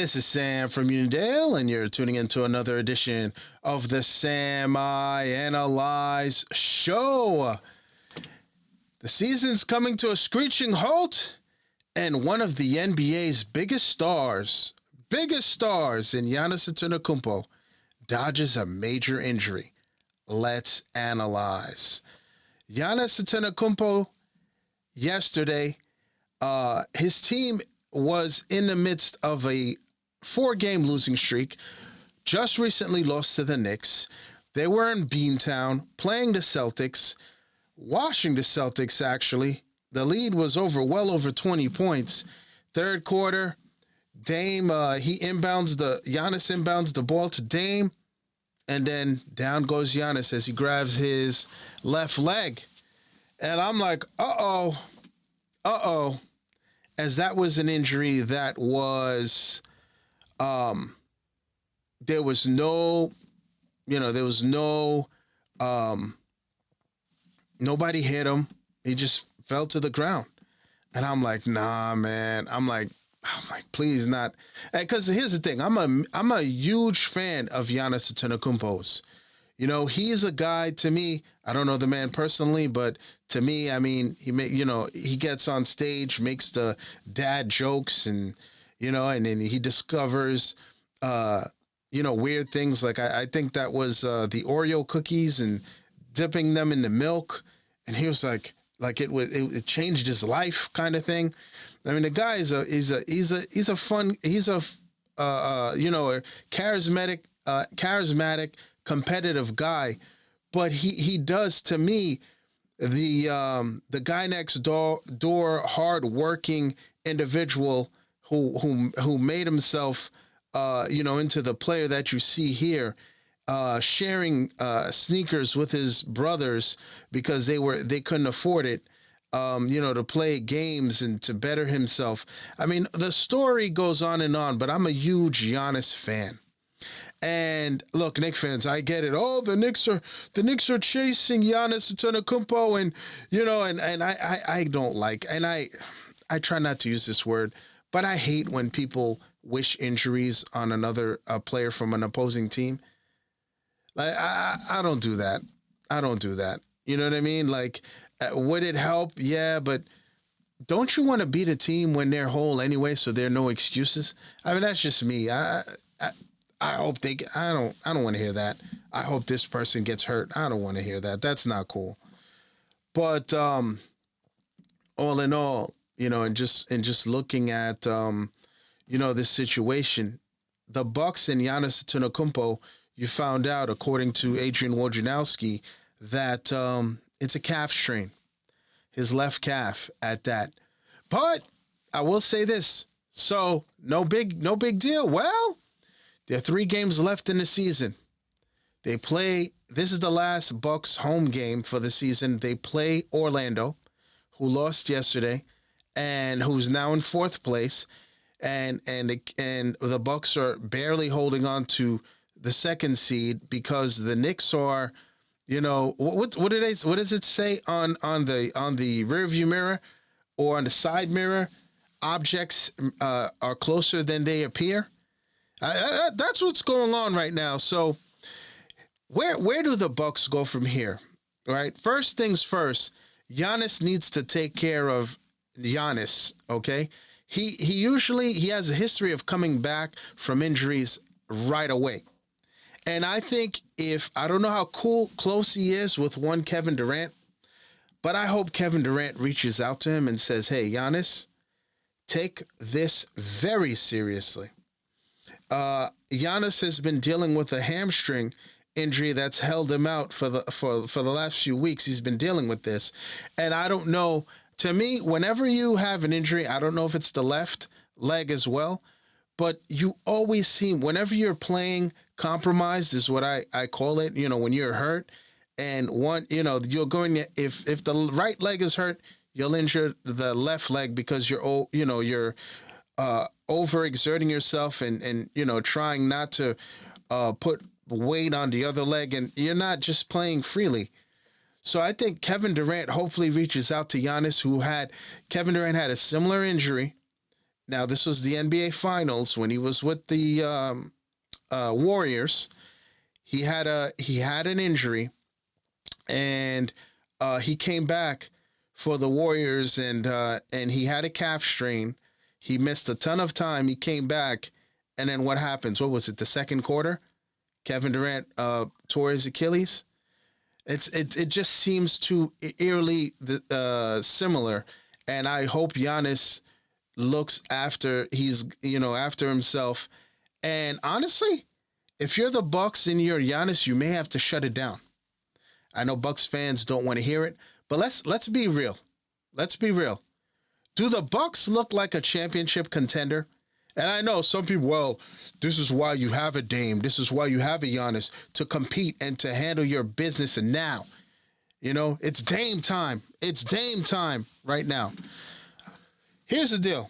This is Sam from Unidale, and you're tuning into another edition of the Sam I Analyze Show. The season's coming to a screeching halt, and one of the NBA's biggest stars in Giannis Antetokounmpo, dodges a major injury. Let's analyze. Giannis Antetokounmpo, yesterday, his team was in the midst of a 4-game losing streak, just recently lost to the Knicks. They were in Beantown playing the Celtics, washing the Celtics, actually. The lead was well over 20 points. Third quarter, Dame, Giannis inbounds the ball to Dame, and then down goes Giannis as he grabs his left leg. And I'm like, uh-oh, as that was an injury that was, there was no, nobody hit him. He just fell to the ground. And I'm like, nah, man. I'm like, please not. Because here's the thing. I'm a huge fan of Giannis Antetokounmpo's. He's a guy, to me, I don't know the man personally, but to me, I mean, he gets on stage, makes the dad jokes, and then he discovers, weird things. Like I think that was the Oreo cookies and dipping them in the milk, and he was like it changed his life, kind of thing. I mean, the guy is a charismatic, competitive guy, but he does, to me, the guy next door hard-working individual who made himself into the player that you see here, sharing sneakers with his brothers because they couldn't afford it, to play games and to better himself. I mean, the story goes on and on, but I'm a huge Giannis fan. And look, Knicks fans, I get it. Oh, the Knicks are chasing Giannis Antetokounmpo, and I don't like, and I try not to use this word, but I hate when people wish injuries on another player from an opposing team. Like I don't do that. I don't do that. You know what I mean? Like, would it help? Yeah, but don't you want to beat a team when they're whole anyway, so there are no excuses? I mean, that's just me. I hope I don't want to hear that. I hope this person gets hurt. I don't want to hear that. That's not cool. But all in all, and just looking at this situation, the Bucks and Giannis Antetokounmpo, you found out, according to Adrian Wojnarowski, that it's a calf strain, his left calf at that. But I will say this: so no big deal. Well, there are 3 games left in the season. This is the last Bucks home game for the season. They play Orlando, who lost yesterday, and who's now in 4th place. And the Bucks are barely holding on to the 2nd seed because the Knicks are, what does it say on the rearview mirror or on the side mirror? Objects are closer than they appear. That's what's going on right now. So where do the Bucks go from here? Right? First things first, Giannis needs to take care of Giannis, okay? He has a history of coming back from injuries right away. And I think I don't know how close he is with one Kevin Durant, but I hope Kevin Durant reaches out to him and says, hey, Giannis, take this very seriously. Giannis has been dealing with a hamstring injury that's held him out for the last few weeks. He's been dealing with this. And I don't know, to me, whenever you have an injury, I don't know if it's the left leg as well, but you always seem, whenever you're playing compromised is what I call it, when you're hurt, and you're going, if the right leg is hurt, you'll injure the left leg because you're overexerting yourself and trying not to put weight on the other leg, and you're not just playing freely. So I think Kevin Durant hopefully reaches out to Giannis, Kevin Durant had a similar injury Now, this was the NBA Finals when he was with the Warriors. He had an injury, and he came back for the Warriors, and he had a calf strain. He missed a ton of time. He came back, and then what happens? What was it? The second quarter, Kevin Durant tore his Achilles. It just seems too eerily similar, and I hope Giannis looks after after himself. And honestly, if you're the Bucks and you're Giannis, you may have to shut it down. I know Bucks fans don't want to hear it, but let's be real. Let's be real. Do the Bucks look like a championship contender? And I know some people, well, this is why you have a Dame. This is why you have a Giannis, to compete and to handle your business. And now, it's Dame time. It's Dame time right now. Here's the deal.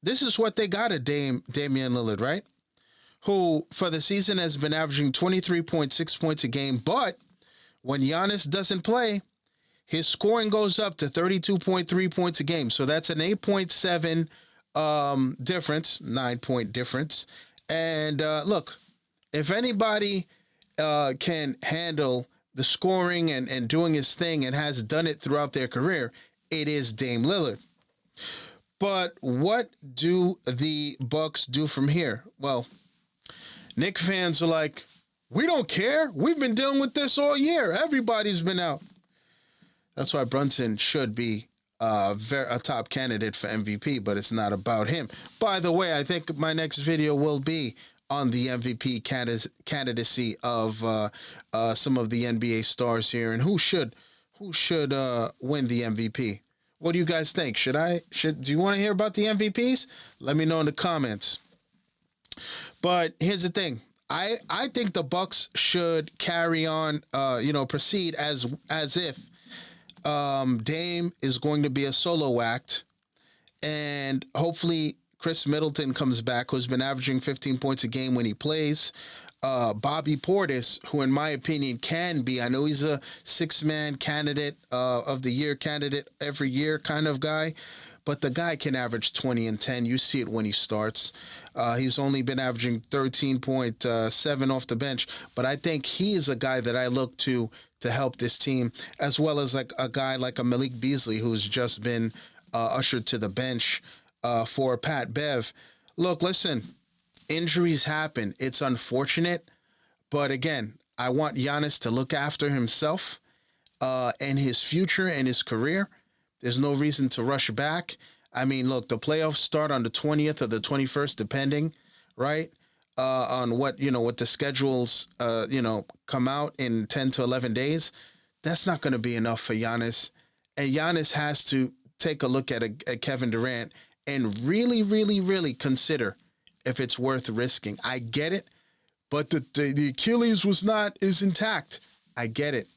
This is what they got at Damian Lillard, right? Who, for the season, has been averaging 23.6 points a game. But when Giannis doesn't play, his scoring goes up to 32.3 points a game. So that's an 8.7 difference, 9-point difference. And look, if anybody can handle the scoring and doing his thing and has done it throughout their career, it is Dame Lillard. But what do the Bucks do from here? Well, Knicks fans are like, we don't care. We've been dealing with this all year. Everybody's been out. That's why Brunson should be a top candidate for MVP, but it's not about him. By the way, I think my next video will be on the MVP candidacy of some of the NBA stars here and who should win the MVP. What do you guys think? Do you want to hear about the MVPs? Let me know in the comments. But here's the thing. I think the Bucks should carry on, proceed as if Dame is going to be a solo act, and hopefully Chris Middleton comes back, who's been averaging 15 points a game when he plays. Bobby Portis, who in my opinion can be, I know he's a six-man candidate, of the year candidate every year kind of guy, but the guy can average 20 and 10. You see it when he starts. He's only been averaging 13.7 off the bench, but I think he is a guy that I look to help this team, as well as like a guy like a Malik Beasley, who's just been ushered to the bench for Pat Bev. Look, listen, injuries happen. It's unfortunate, but again, I want Giannis to look after himself and his future and his career. There's no reason to rush back. I mean, look, the playoffs start on the 20th or the 21st, depending, right? On what the schedules, come out in 10 to 11 days. That's not going to be enough for Giannis. And Giannis has to take a look at Kevin Durant and really, really, really consider if it's worth risking. I get it, but the Achilles is intact. I get it.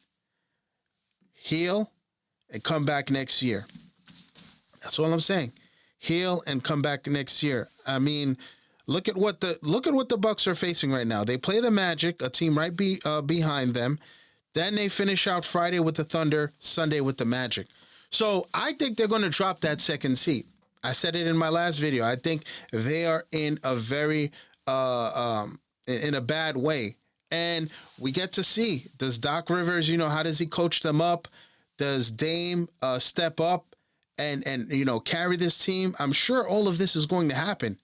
Heal and come back next year. That's all I'm saying. Heal and come back next year. I mean, look at what the Bucks are facing right now. They play the Magic, a team right behind them. Then they finish out Friday with the Thunder, Sunday with the Magic. So I think they're going to drop that second seed. I said it in my last video. I think they are in a very in a bad way. And we get to see, does Doc Rivers, how does he coach them up? Does Dame step up and carry this team? I'm sure all of this is going to happen.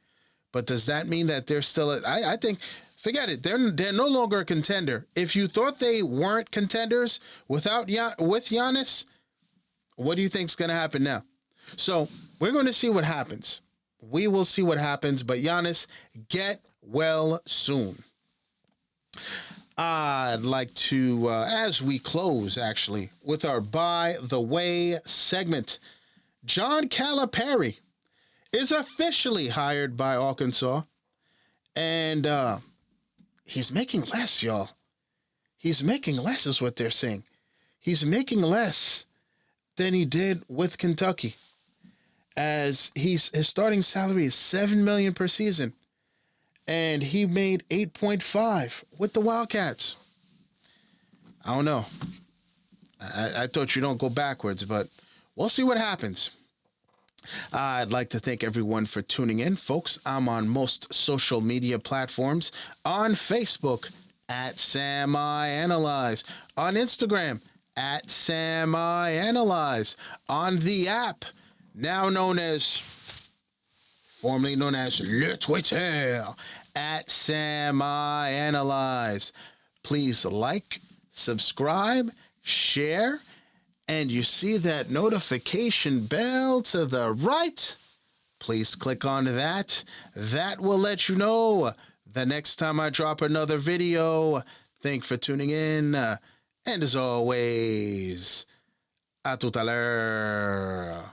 But does that mean that they're still I think, forget it. They're no longer a contender. If you thought they weren't contenders with Giannis, what do you think is going to happen now? So we're going to see what happens. We will see what happens. But Giannis, get well soon. I'd like to, as we close, actually, with our By the Way segment, John Calipari is officially hired by Arkansas. And he's making less, y'all. He's making less is what they're saying. He's making less than he did with Kentucky. As his starting salary is $7 million per season. And he made 8.5 with the Wildcats. I don't know. I thought you don't go backwards, but we'll see what happens. I'd like to thank everyone for tuning in, folks. I'm on most social media platforms. On Facebook, at Sam I Analyze. On Instagram, at Sam I Analyze. On the app, now formerly known as Le Twitter, at Sam I Analyze. Please like, subscribe, share, and you see that notification bell to the right? Please click on that. That will let you know the next time I drop another video. Thanks for tuning in. And as always, à tout à l'heure.